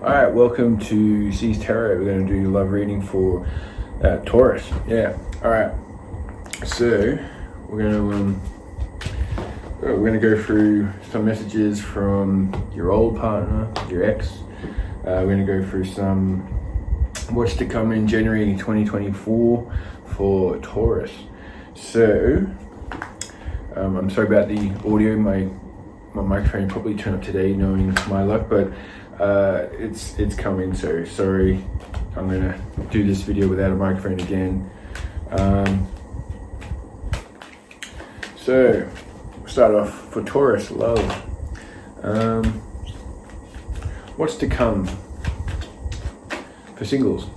Alright, welcome to C's Tarot. We're going to do love reading for Taurus. Yeah, alright. So, we're going to go through some messages from your old partner, your ex. We're going to go through some what's to come in January 2024 for Taurus. So, I'm sorry about the audio. My microphone probably turned up today, knowing my luck, but it's coming. So sorry, I'm gonna do this video without a microphone again. So we'll start off for Taurus love. What's to come for singles?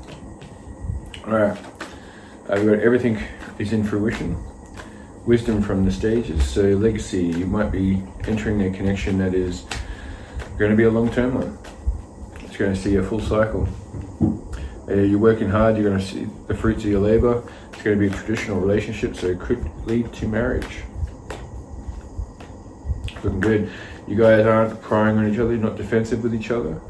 All right, we've got everything is in fruition. Wisdom from the stages. So legacy, you might be entering a connection that is going to be a long-term one. It's going to see a full cycle. You're working hard, you're going to see the fruits of your labor. It's going to be a traditional relationship, so it could lead to marriage. Looking good. You guys aren't crying on each other, you're not defensive with each other.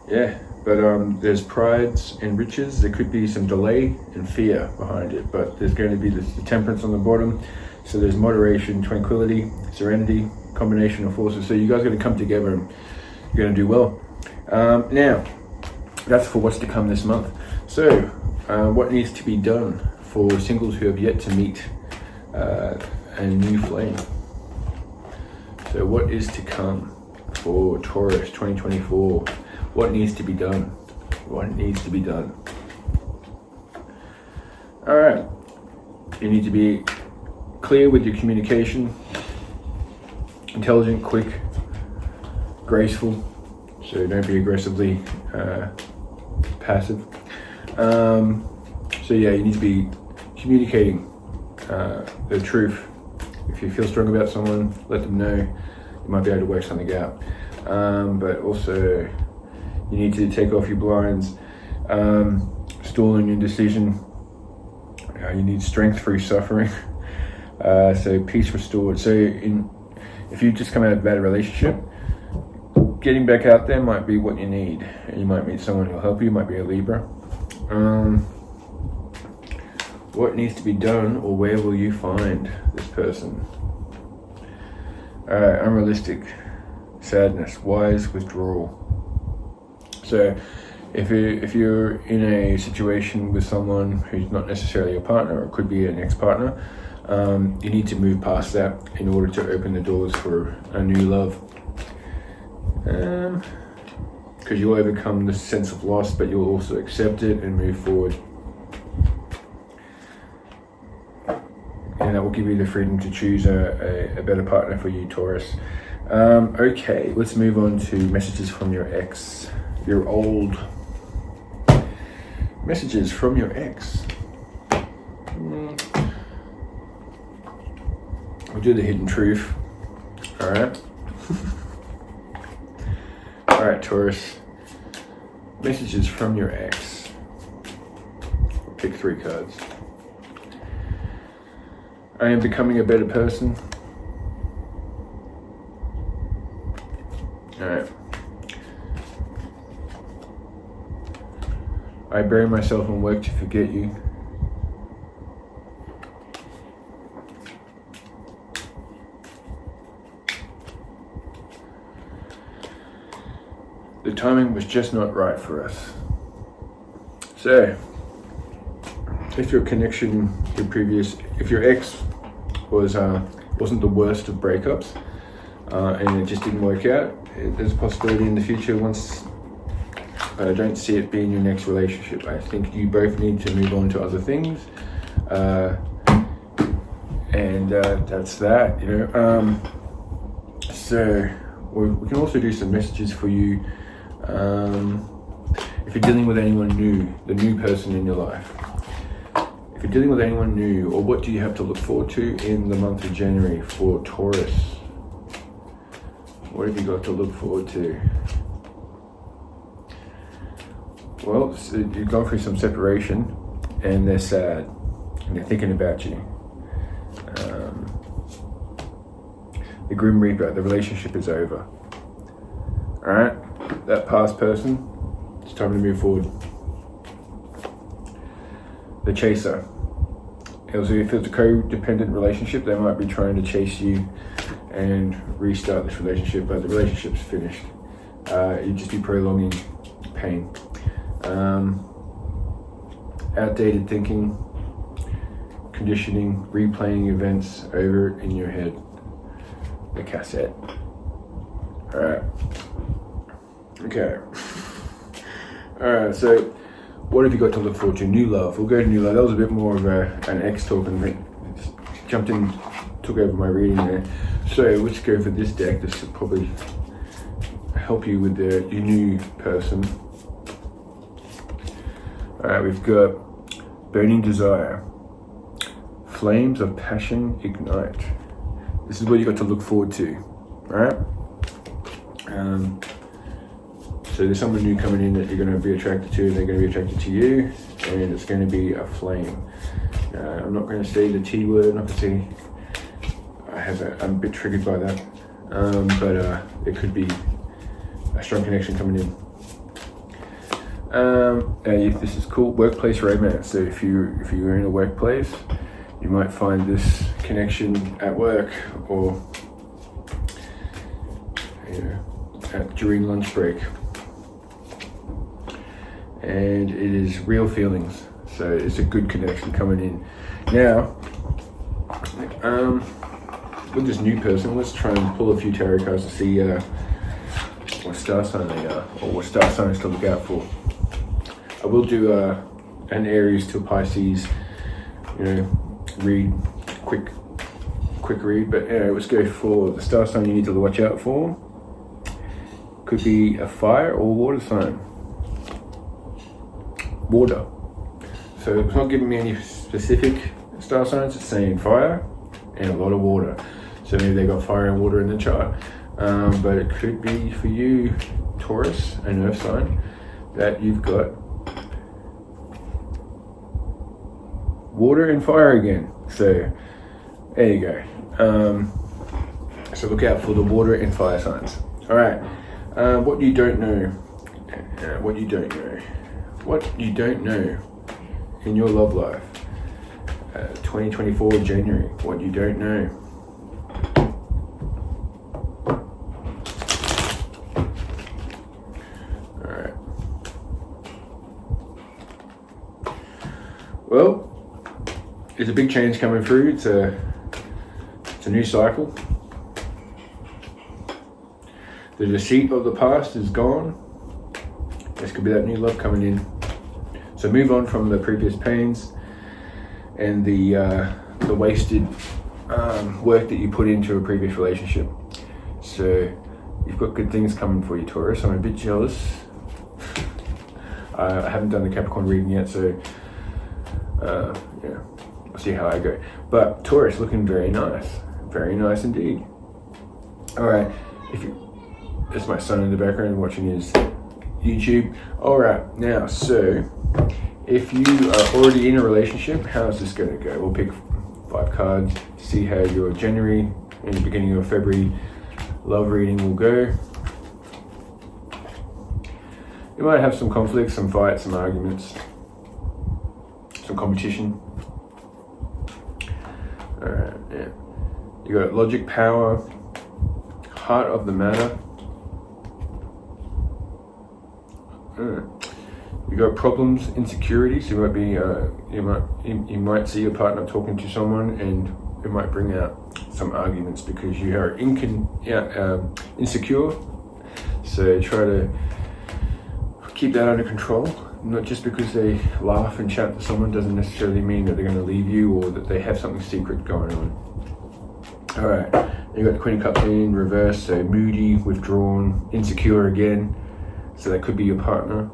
Yeah. But there's prides and riches. There could be some delay and fear behind it, but there's going to be the temperance on the bottom. So there's moderation, tranquility, serenity, combination of forces. So you guys are going to come together and you're going to do well. Now, that's for what's to come this month. So what needs to be done for singles who have yet to meet a new flame? So what is to come for Taurus 2024? What needs to be done? What needs to be done? All right. You need to be clear with your communication. Intelligent, quick, graceful. So don't be aggressively passive. So yeah, you need to be communicating the truth. If you feel strong about someone, let them know. You might be able to work something out. But also, you need to take off your blinds, stalling your decision. You need strength through suffering. So peace restored. So if you just come out of a bad relationship, getting back out there might be what you need. You might meet someone who'll help you. Might be a Libra. What needs to be done, or where will you find this person? Unrealistic, sadness, wise withdrawal. So if you're in a situation with someone who's not necessarily a partner, or it could be an ex-partner, you need to move past that in order to open the doors for a new love. Because you'll overcome the sense of loss, but you'll also accept it and move forward. And that will give you the freedom to choose a better partner for you, Taurus. Okay, let's move on to messages from your ex. Your old messages from your ex. We'll do the hidden truth. All right. All right, Taurus. Messages from your ex. I'll pick 3 cards. I am becoming a better person. All right. I bury myself and work to forget you. The timing was just not right for us. So, if your connection, if your ex wasn't the worst of breakups, and it just didn't work out, there's a possibility in the future once. But I don't see it being your next relationship. I think you both need to move on to other things. And that's that, you know. So we can also do some messages for you. If you're dealing with anyone new, the new person in your life. If you're dealing with anyone new, or what do you have to look forward to in the month of January for Taurus? What have you got to look forward to? Well, you've gone through some separation, and they're sad, and they're thinking about you. The Grim Reaper, the relationship is over. All right? that past person. It's time to move forward. The chaser. Also, if it's a codependent relationship, they might be trying to chase you and restart this relationship, but the relationship's finished. You'd just be prolonging pain. Outdated thinking, conditioning, replaying events over in your head. The cassette. Alright. Okay. Alright, so what have you got to look forward to? New love. We'll go to new love. That was a bit more of an X talk and jumped in, took over my reading there. So let's go for this deck. This will probably help you with your new person. Alright, we've got burning desire. Flames of passion ignite. This is what you got to look forward to. Alright? So there's someone new coming in that you're going to be attracted to, and they're going to be attracted to you, and it's going to be a flame. I'm not going to say the T word, I'm not going to say, I'm a bit triggered by that, but it could be a strong connection coming in. This is cool, workplace romance. So if you're in a workplace, you might find this connection at work, or during lunch break. And it is real feelings, so it's a good connection coming in. Now, with this new person, let's try and pull a few tarot cards to see what star sign they are, or what star signs to look out for. I will do an Aries to Pisces, read, quick read, but let's go for the star sign you need to watch out for. Could be a fire or water sign. Water. So it's not giving me any specific star signs, it's saying fire and a lot of water. So maybe they got fire and water in the chart. But it could be for you, Taurus, an earth sign, that you've got water and fire again. So there you go. So look out for the water and fire signs. All right. What you don't know. What you don't know. What you don't know in your love life. 2024 January. What you don't know. Alright. Well, it's a big change coming through. It's a new cycle. The deceit of the past is gone. This could be that new love coming in. So move on from the previous pains and the wasted work that you put into a previous relationship. So you've got good things coming for you, Taurus. I'm a bit jealous. I haven't done the Capricorn reading yet, so we'll see how I go. But Taurus looking very nice indeed. All right, that's my son in the background watching his YouTube. All right, now, so if you are already in a relationship, how's this going to go? We'll pick 5 cards to see how your January and the beginning of February love reading will go. You might have some conflicts, some fights, some arguments, some competition. All right, yeah. You got logic, power, heart of the matter. You got problems, insecurities. You might be, you might see your partner talking to someone, and it might bring out some arguments because you are insecure. So try to keep that under control. Not just because they laugh and chat to someone doesn't necessarily mean that they're going to leave you or that they have something secret going on. All right, you got the Queen of Cups in reverse, so moody, withdrawn, insecure again. So that could be your partner.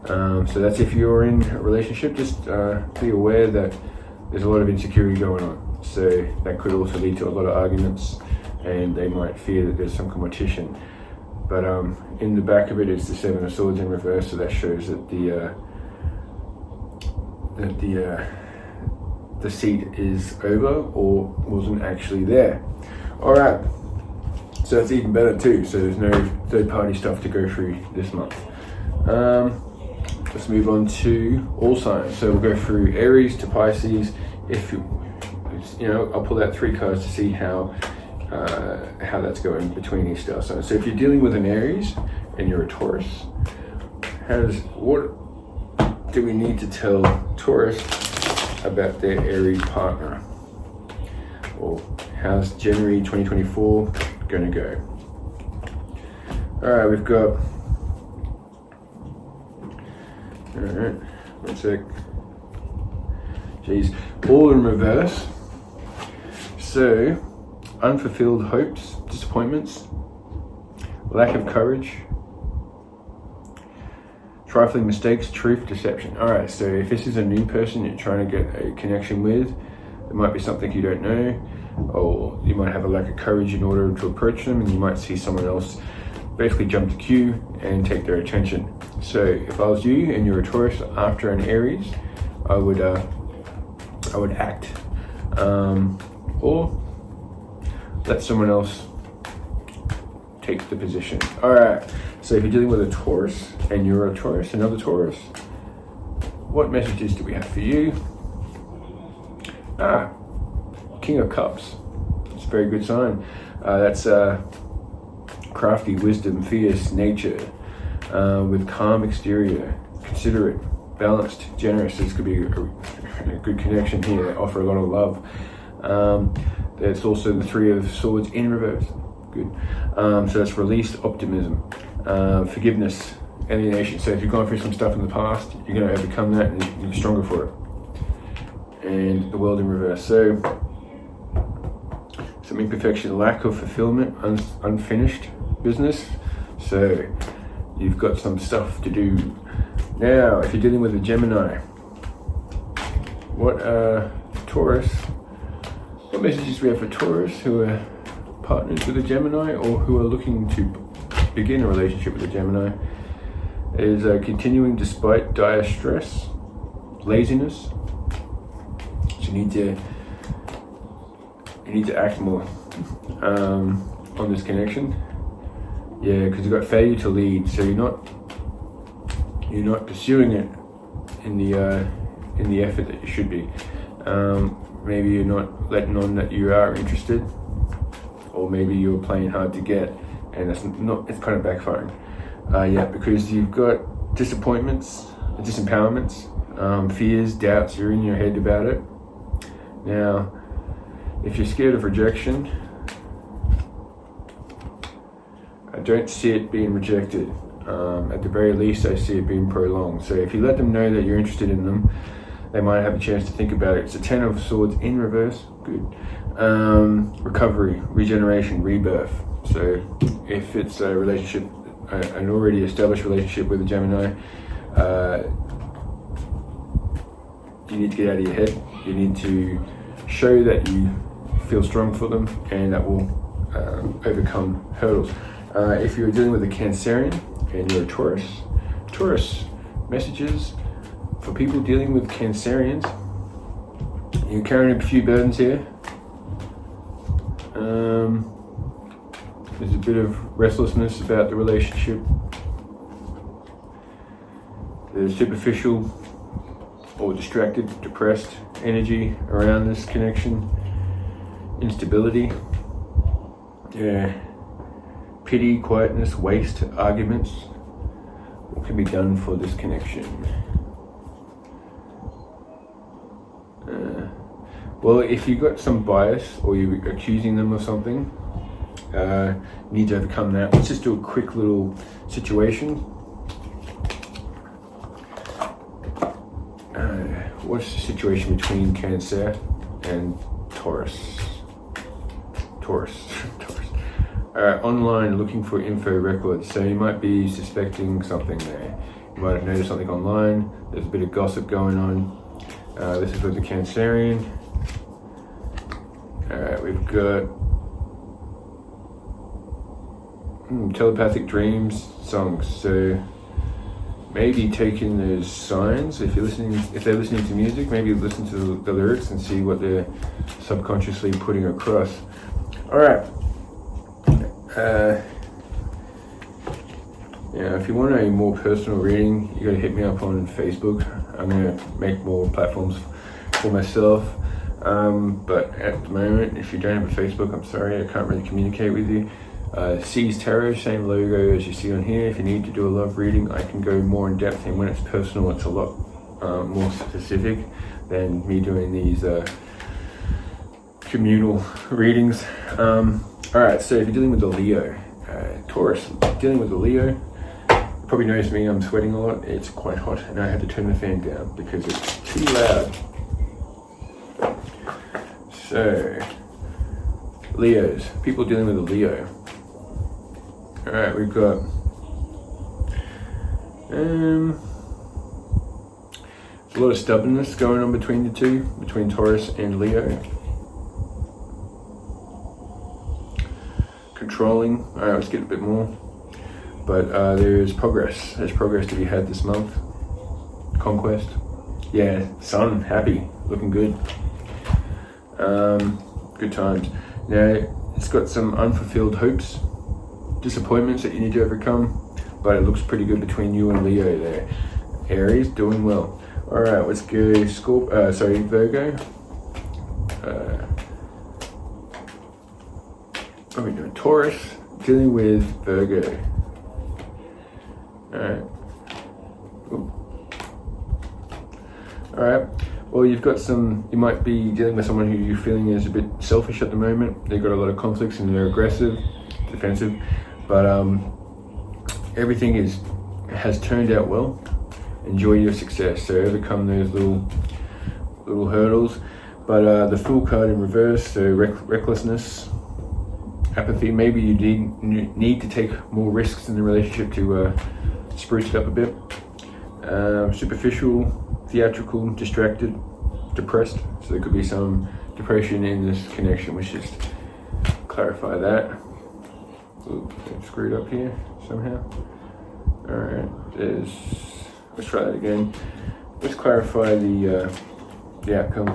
So that's if you're in a relationship, just be aware that there's a lot of insecurity going on. So that could also lead to a lot of arguments, and they might fear that there's some competition. But in the back of it is the 7 of Swords in reverse, so that shows that the seat is over or wasn't actually there. All right. So it's even better too. So there's no third-party stuff to go through this month. Let's move on to all signs. So we'll go through Aries to Pisces. If I'll pull out 3 cards to see how that's going between these star signs. So if you're dealing with an Aries and you're a Taurus, what do we need to tell Taurus about their Aries partner? Or how's January 2024 going to go? All right, we've got. All right, one sec. Jeez, all in reverse. So, unfulfilled hopes, disappointments, lack of courage, trifling mistakes, truth, deception. All right, so if this is a new person you're trying to get a connection with, there might be something you don't know, or you might have a lack of courage in order to approach them, and you might see someone else basically jump the queue and take their attention. So if I was you and you're a Taurus after an Aries, I would act, or let someone else take the position. All right, so if you're dealing with a Taurus and you're a Taurus, another Taurus, what messages do we have for you? King of Cups. It's a very good sign. That's crafty, wisdom, fierce nature, with calm exterior, considerate, balanced, generous. This could be a good connection here. They offer a lot of love. There's also the 3 of Swords in reverse. Good. So that's release, optimism, forgiveness, alienation. So if you've gone through some stuff in the past, you're going to overcome that and you're stronger for it. And the World in reverse. So some imperfection, lack of fulfillment, unfinished business. So you've got some stuff to do. Now, if you're dealing with a Gemini, what messages do we have for Taurus who are partners with a Gemini or who are looking to begin a relationship with a Gemini? Is continuing despite dire stress, laziness. So you need to act more on this connection. Yeah, because you've got failure to lead, so you're not pursuing it in the effort that you should be. Maybe you're not letting on that you are interested, or maybe you're playing hard to get, and it's kind of backfiring. Because you've got disappointments, disempowerments, fears, doubts. You're in your head about it. Now, if you're scared of rejection, I don't see it being rejected. At the very least, I see it being prolonged. So if you let them know that you're interested in them, they might have a chance to think about it. It's a 10 of Swords in reverse. Good. Recovery, regeneration, rebirth. So if it's a relationship, an already established relationship with a Gemini, you need to get out of your head. You need to show that you feel strong for them, and that will overcome hurdles. If you're dealing with a Cancerian and you're a Taurus messages for people dealing with Cancerians. You're carrying a few burdens here. There's a bit of restlessness about the relationship. There's superficial or distracted, depressed energy around this connection. Instability. Yeah. Pity, quietness, waste, arguments. What can be done for this connection? Well, if you've got some bias or you're accusing them of something, you need to overcome that. Let's just do a quick little situation. What's the situation between Cancer and Taurus? Online looking for info records. So you might be suspecting something there. You might have noticed something online. There's a bit of gossip going on. This is with the Cancerian. Alright, we've got telepathic dreams, songs. So maybe taking those signs, if they're listening to music, maybe listen to the lyrics and see what they're subconsciously putting across. Alright. Yeah, if you want a more personal reading, you got to hit me up on Facebook. I'm going to make more platforms for myself. But at the moment, if you don't have a Facebook, I'm sorry, I can't really communicate with you. C's Tarot, same logo as you see on here. If you need to do a love reading, I can go more in depth, and when it's personal, it's a lot more specific than me doing these communal readings. Alright, so if you're dealing with a Leo, Taurus, dealing with a Leo, you probably noticed me, I'm sweating a lot. It's quite hot, and I had to turn the fan down because it's too loud. So, Leos, people dealing with a Leo. Alright, we've got there's a lot of stubbornness going on between the two, between Taurus and Leo. Controlling. Alright, let's get a bit more. But there's progress. There's progress to be had this month. Conquest. Yeah, Sun, happy, looking good. Good times. Now, it's got some unfulfilled hopes, disappointments that you need to overcome, but it looks pretty good between you and Leo there. Aries, doing well. Alright, let's go Virgo. What are we doing? Taurus, dealing with Virgo. Alright. Alright. Well, you might be dealing with someone who you're feeling is a bit selfish at the moment. They've got a lot of conflicts and they're aggressive, defensive, but everything has turned out well. Enjoy your success. So overcome those little hurdles. But the Fool card in reverse, so recklessness, apathy. Maybe you need to take more risks in the relationship to spruce it up a bit. Superficial, theatrical, distracted, depressed. So there could be some depression in this connection. Let's just clarify that. Oops, I'm screwed up here somehow. Alright, let's try that again. Let's clarify the outcome.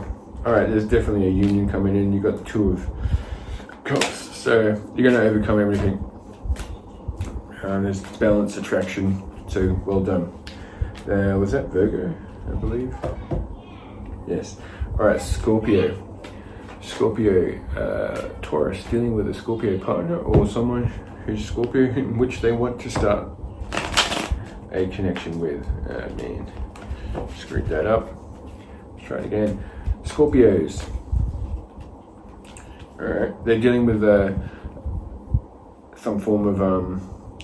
Alright, there's definitely a union coming in. You've got the Two of Cups. So you're going to overcome everything. There's balance, attraction. So well done. Was that Virgo, I believe? Yes. Alright, Scorpio. Taurus, dealing with a Scorpio partner or someone who's Scorpio in which they want to start a connection with. Man, screwed that up. Let's try it again. Scorpios. Alright, they're dealing with some form of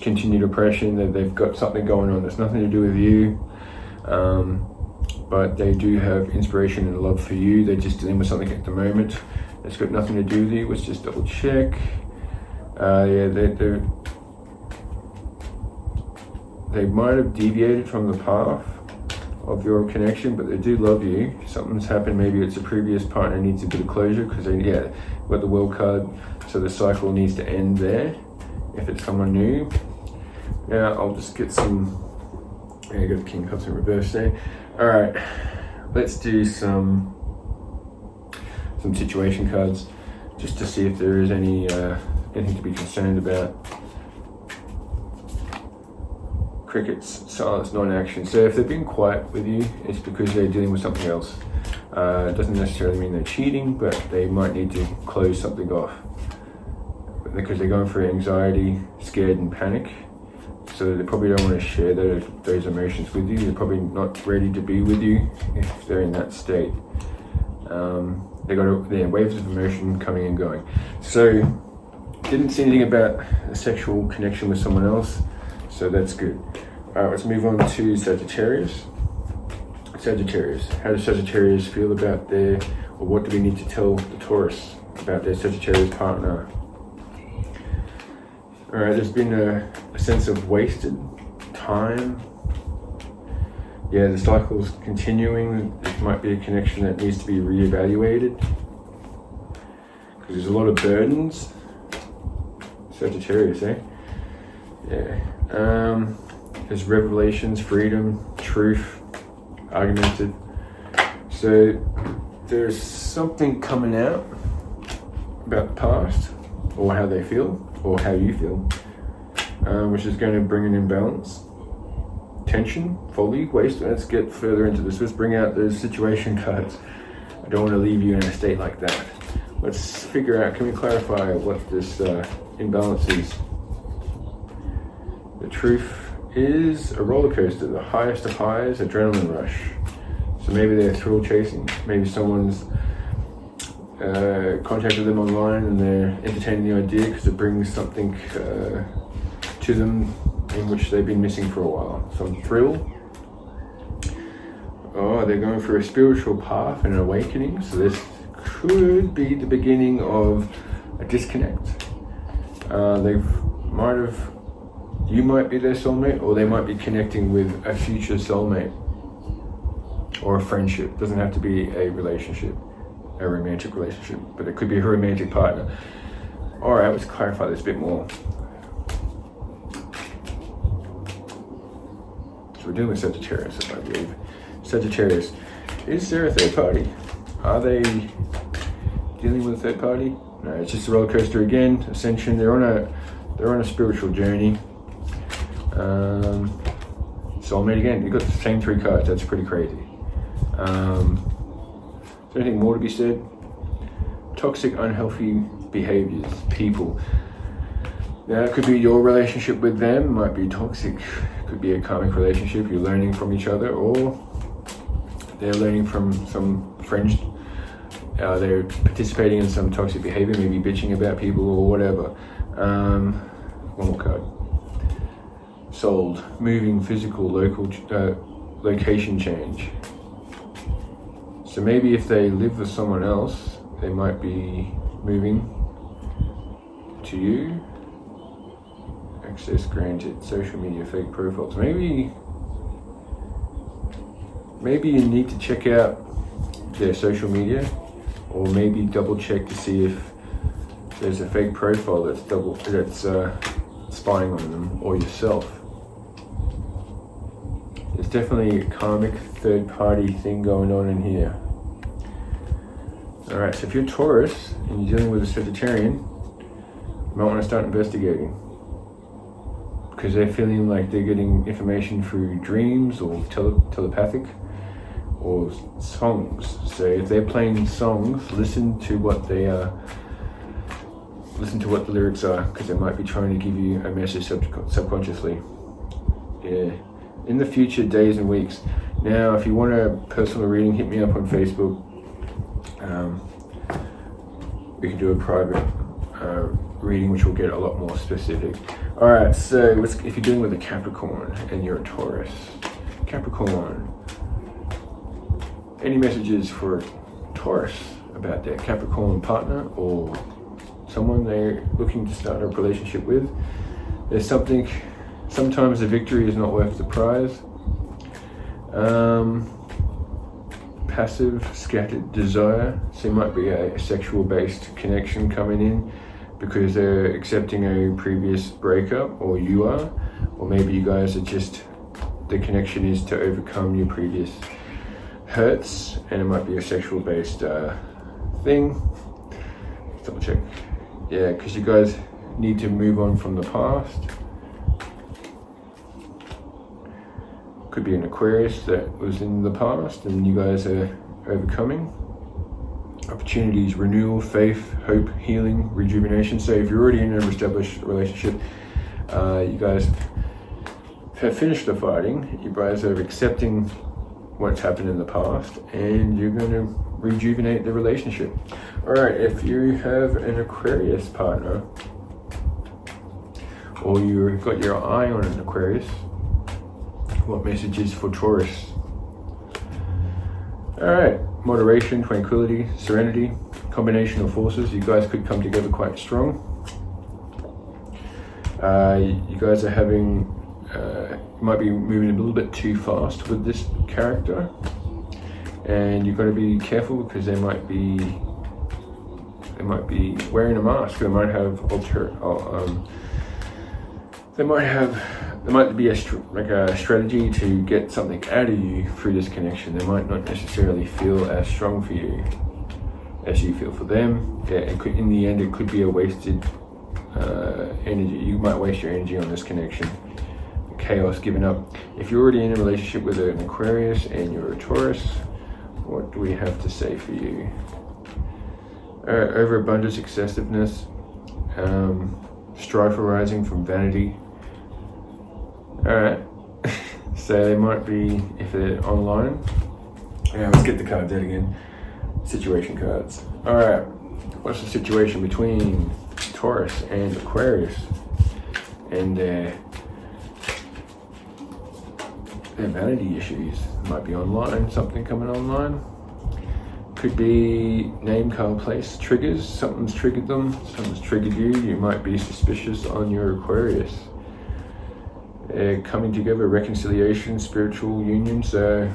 continued oppression. That they've got something going on that's nothing to do with you, but they do have inspiration and love for you. They're just dealing with something at the moment that's got nothing to do with you. Let's just double check. They might have deviated from the path of your connection, but they do love you. Something's happened. Maybe it's a previous partner needs a bit of closure because they got the World card, so the cycle needs to end there. If it's someone new, now I'll just get some. I got the King Cups in reverse there. All right, let's do some situation cards just to see if there is anything to be concerned about. Crickets, silence, non-action. So if they've been quiet with you, it's because they're dealing with something else. It doesn't necessarily mean they're cheating, but they might need to close something off because they're going through anxiety, scared, and panic. So they probably don't want to share those emotions with you. They're probably not ready to be with you if they're in that state. They got waves of emotion coming and going. So didn't see anything about a sexual connection with someone else. So that's good. All right, let's move on to Sagittarius. Sagittarius. How does Sagittarius feel about or what do we need to tell the Taurus about their Sagittarius partner? All right, there's been a sense of wasted time. Yeah, the cycle's continuing. It might be a connection that needs to be reevaluated because there's a lot of burdens. Sagittarius, eh? Yeah. There's revelations, freedom, truth, argumented. So there's something coming out about the past or how they feel. or how you feel, which is going to bring an imbalance, tension, folly, waste. Let's get further into this. Let's bring out those situation cards. I don't want to leave you in a state like that. Let's figure out, can we clarify what this imbalance is? The truth is a roller coaster, the highest of highs, adrenaline rush. So maybe they're thrill chasing, maybe someone's contacted them online and they're entertaining the idea because it brings something to them in which they've been missing for a while. Some thrill. Oh, they're going through a spiritual path and an awakening. So this could be the beginning of a disconnect. You might be their soulmate, or they might be connecting with a future soulmate or a friendship. It doesn't have to be a relationship, a romantic relationship, but it could be a romantic partner. All right, let's clarify this a bit more. So we're dealing with Sagittarius, I believe. Sagittarius, is there a third party? Are they dealing with a third party? No, it's just a roller coaster again. Ascension. They're on a spiritual journey. Soulmate again. You've got the same 3 cards. That's pretty crazy. Is there anything more to be said? Toxic, unhealthy behaviors, people. Now, it could be your relationship with them, might be toxic. It could be a karmic relationship. You're learning from each other, or they're learning from some friends. They're participating in some toxic behavior, maybe bitching about people or whatever. One more card. Sold, moving, physical, local, location change. So maybe if they live with someone else, they might be moving to you. Access granted, social media, fake profiles. Maybe you need to check out their social media, or maybe double check to see if there's a fake profile that's spying on them or yourself. There's definitely a karmic third party thing going on in here. Alright, so if you're Taurus and you're dealing with a Sagittarian, you might want to start investigating, because they're feeling like they're getting information through dreams or telepathic or songs. So if they're playing songs, listen to what the lyrics are, because they might be trying to give you a message subconsciously. Yeah. In the future days and weeks. Now, if you want a personal reading, hit me up on Facebook. We can do a private reading, which will get a lot more specific. All right, so if you're dealing with a Capricorn and you're a Taurus, Capricorn, any messages for Taurus about their Capricorn partner or someone they're looking to start a relationship with? There's something. Sometimes the victory is not worth the prize. Passive, scattered desire. So it might be a sexual-based connection coming in because they're accepting a previous breakup, or you are. Or maybe you guys are just, the connection is to overcome your previous hurts, and it might be a sexual-based thing. Double check. Yeah, because you guys need to move on from the past. Could be an Aquarius that was in the past and you guys are overcoming. Opportunities, renewal, faith, hope, healing, rejuvenation. So if you're already in an established relationship, you guys have finished the fighting, you guys are accepting what's happened in the past, and you're going to rejuvenate the relationship. All right, if you have an Aquarius partner, or you've got your eye on an Aquarius, what messages for Taurus? All right, moderation, tranquility, serenity, combination of forces. You guys could come together quite strong. You guys are having, you might be moving a little bit too fast with this character, and you've got to be careful because they might be wearing a mask. They might have there might be a strategy to get something out of you through this connection. They might not necessarily feel as strong for you as you feel for them. Yeah, in the end, it could be a wasted energy. You might waste your energy on this connection. Chaos, giving up. If you're already in a relationship with an Aquarius and you're a Taurus, what do we have to say for you? Overabundance, excessiveness, strife arising from vanity. Alright, so they might be, if they're online, let's get the cards out again. Situation cards. Alright, what's the situation between Taurus and Aquarius and their vanity issues? Might be online, something coming online. Could be name, car, place triggers. Something's triggered them, something's triggered you. You might be suspicious on your Aquarius. Coming together, reconciliation, spiritual union. So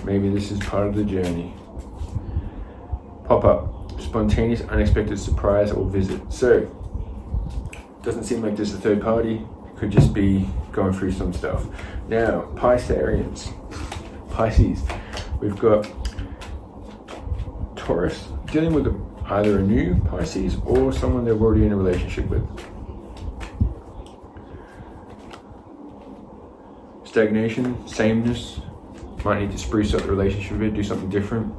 maybe this is part of the journey. Pop up, spontaneous, unexpected surprise or visit. So doesn't seem like there's a third party. Could just be going through some stuff. Now, Pisces. We've got Taurus dealing with either a new Pisces or someone they're already in a relationship with. Stagnation, sameness. Might need to spruce up the relationship a bit, do something different.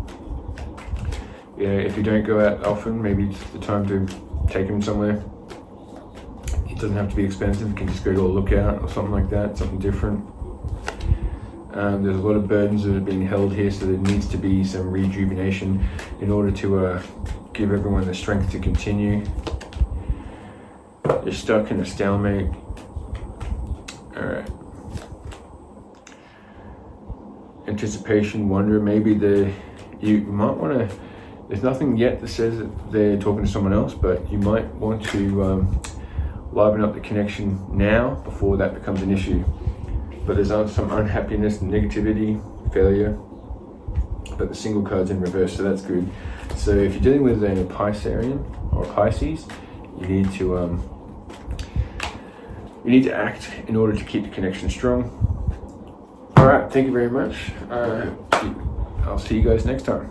Yeah, if you don't go out often, maybe it's the time to take them somewhere. It doesn't have to be expensive. You can just go to a lookout or something like that, something different. There's a lot of burdens that are being held here, so there needs to be some rejuvenation in order to give everyone the strength to continue. You're stuck in a stalemate. Alright. Anticipation, wonder, maybe you might want to, there's nothing yet that says that they're talking to someone else, but you might want to liven up the connection now before that becomes an issue. But there's some unhappiness, negativity, failure, but the single card's in reverse, so that's good. So if you're dealing with a Piscean or Pisces, you need to act in order to keep the connection strong. All right, thank you very much. I'll see you guys next time.